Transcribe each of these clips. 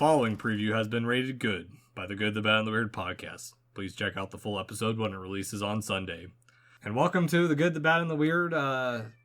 following preview has been rated good by the Good, the Bad, and the Weird podcast. Please check out the full episode when it releases on Sunday. And welcome to the Good, the Bad, and the Weird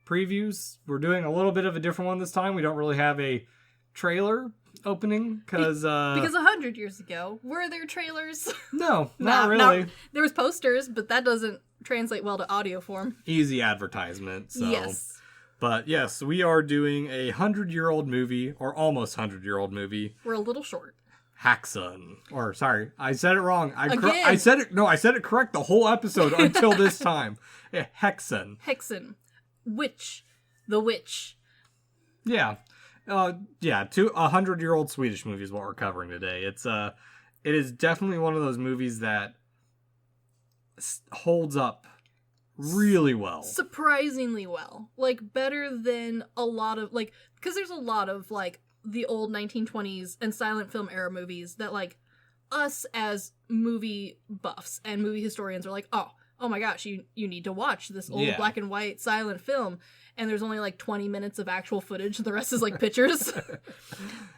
previews. We're doing a little bit of a different one this time. We don't really have a trailer opening because 100 years ago, were there trailers? No, not really. There was posters, but that doesn't translate well to audio form. Easy advertisement. So. Yes. But yes, we are doing a 100-year-old movie, or almost 100-year-old movie. We're a little short. Häxan. Or, sorry, I said it wrong. Again. I said it correct the whole episode until this time. Häxan. Häxan. Witch. The Witch. Yeah. 100-year-old Swedish movie is what we're covering today. It is definitely one of those movies that holds up really well. Surprisingly well. Like, better than a lot of, like, because there's a lot of, like, the old 1920s and silent film era movies that, like, us as movie buffs and movie historians are like, oh my gosh, you need to watch this old black and white silent film, and there's only like 20 minutes of actual footage, the rest is like pictures.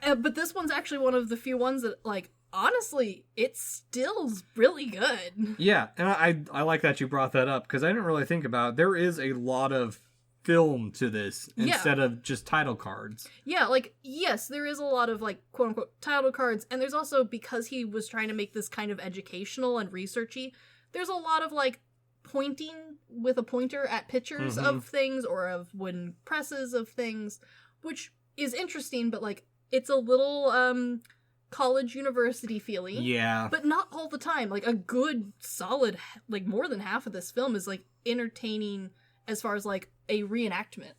But this one's actually one of the few ones that, like, honestly, it still's really good. Yeah, and I like that you brought that up, because I didn't really think about it. There is a lot of film to this instead of just title cards. Yeah, like, yes, there is a lot of, like, quote-unquote title cards, and there's also, because he was trying to make this kind of educational and researchy, there's a lot of, like, pointing with a pointer at pictures of things or of wooden presses of things, which is interesting, but, like, it's a little college university feely. Yeah. But not all the time. Like, a good solid, like, more than half of this film is, like, entertaining as far as, like, a reenactment.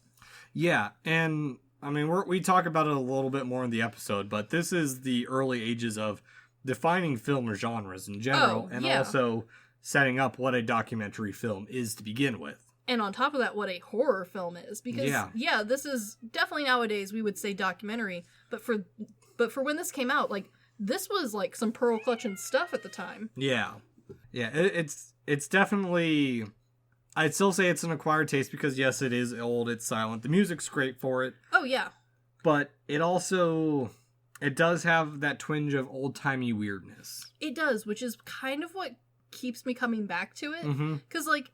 Yeah, and I mean, we talk about it a little bit more in the episode, but this is the early ages of defining film genres in general, also setting up what a documentary film is to begin with. And on top of that, what a horror film is. Because, this is definitely nowadays we would say documentary, but for when this came out, like, this was, like, some pearl clutching stuff at the time. Yeah. Yeah, it's definitely... I'd still say it's an acquired taste because, yes, it is old, it's silent. The music's great for it. Oh, yeah. But it does have that twinge of old-timey weirdness. It does, which is kind of what keeps me coming back to it. Because, like,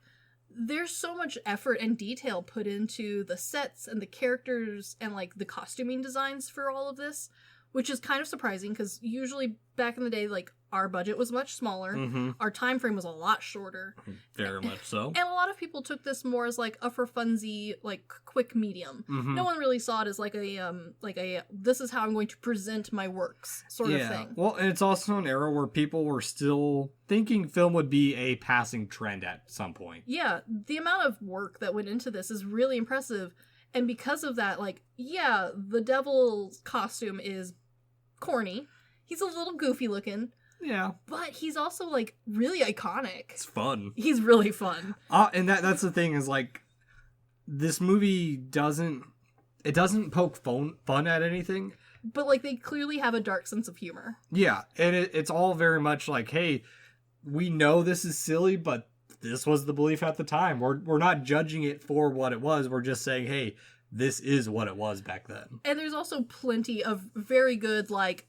there's so much effort and detail put into the sets and the characters and, like, the costuming designs for all of this, which is kind of surprising because usually back in the day, like, our budget was much smaller. Our time frame was a lot shorter. Very much so. And a lot of people took this more as, like, a for funsy, like, quick medium. No one really saw it as, like, a this is how I'm going to present my works sort of thing. Well, and it's also an era where people were still thinking film would be a passing trend at some point. Yeah, the amount of work that went into this is really impressive. And because of that, like, yeah, the devil's costume is corny. He's a little goofy looking. Yeah. But he's also, like, really iconic. It's fun. He's really fun. And that's the thing is, like, this movie doesn't poke fun at anything. But, like, they clearly have a dark sense of humor. Yeah, and it's all very much like, hey, we know this is silly, but this was the belief at the time. We're not judging it for what it was. We're just saying, hey, this is what it was back then. And there's also plenty of very good, like,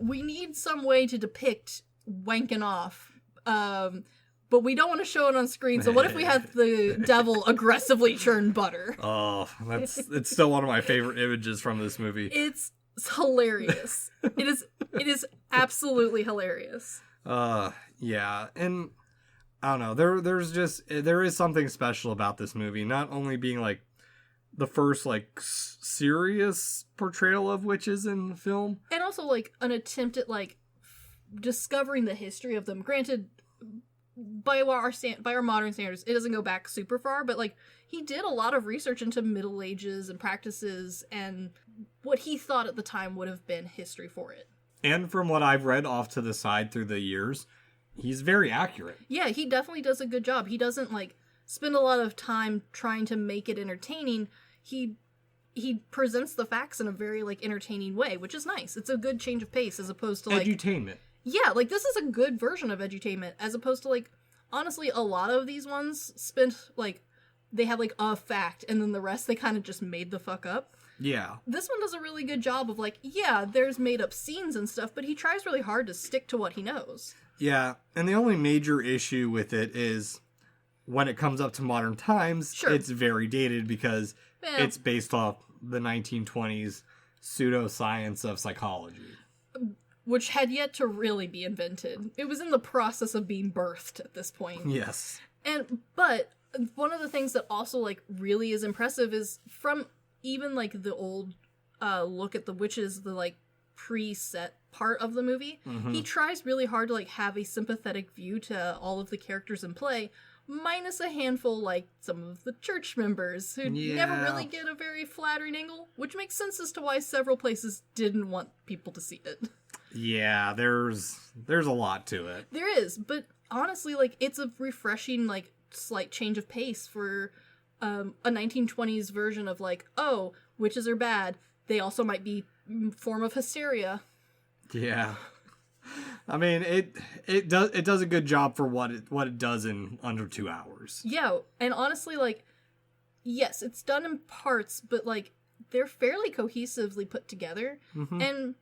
we need some way to depict wanking off, but we don't want to show it on screen, so what if we had the devil aggressively churn butter? Oh, it's still one of my favorite images from this movie. It's hilarious. It is absolutely hilarious. Yeah, and I don't know, there is something special about this movie, not only being, like, the first, like, serious portrayal of witches in film. And also, like, an attempt at, like, discovering the history of them. Granted, by our modern standards, it doesn't go back super far, but, like, he did a lot of research into Middle Ages and practices and what he thought at the time would have been history for it. And from what I've read off to the side through the years, he's very accurate. Yeah, he definitely does a good job. He doesn't, like, spend a lot of time trying to make it entertaining. He presents the facts in a very, like, entertaining way, which is nice. It's a good change of pace as opposed to, like... edutainment. Yeah, like, this is a good version of edutainment as opposed to, like, honestly, a lot of these ones spent, like, they had, like, a fact and then the rest they kind of just made the fuck up. Yeah. This one does a really good job of like, yeah, there's made up scenes and stuff, but he tries really hard to stick to what he knows. Yeah, and the only major issue with it is when it comes up to modern times, Sure. it's very dated because it's based off the 1920s pseudoscience of psychology. Which had yet to really be invented. It was in the process of being birthed at this point. Yes. But one of the things that also like really is impressive is from even like the old look at the witches, the like preset part of the movie, he tries really hard to like have a sympathetic view to all of the characters in play, minus a handful like some of the church members who never really get a very flattering angle, which makes sense as to why several places didn't want people to see it. Yeah, there's a lot to it. There is, but honestly, like, it's a refreshing, like, slight change of pace for a 1920s version of, like, oh, witches are bad. They also might be form of hysteria. Yeah. I mean, it does a good job for what it does in under 2 hours. Yeah, and honestly, like, yes, it's done in parts, but, like, they're fairly cohesively put together. And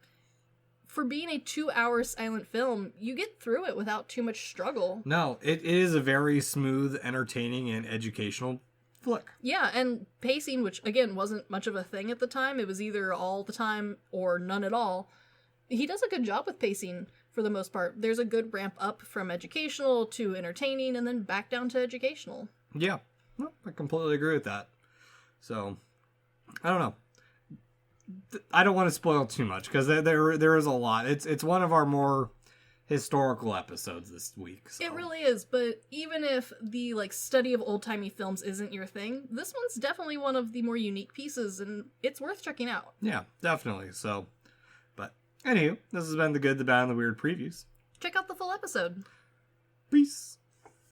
for being a 2-hour silent film, you get through it without too much struggle. No, it is a very smooth, entertaining, and educational flick. Yeah, and pacing, which, again, wasn't much of a thing at the time. It was either all the time or none at all. He does a good job with pacing, for the most part. There's a good ramp up from educational to entertaining, and then back down to educational. Yeah, no, I completely agree with that. So, I don't know. I don't want to spoil too much because there is a lot. It's one of our more historical episodes this week. So. It really is, but even if the like study of old-timey films isn't your thing, this one's definitely one of the more unique pieces, and it's worth checking out. Yeah, definitely. So, but anywho, this has been the Good, the Bad, and the Weird previews. Check out the full episode. Peace.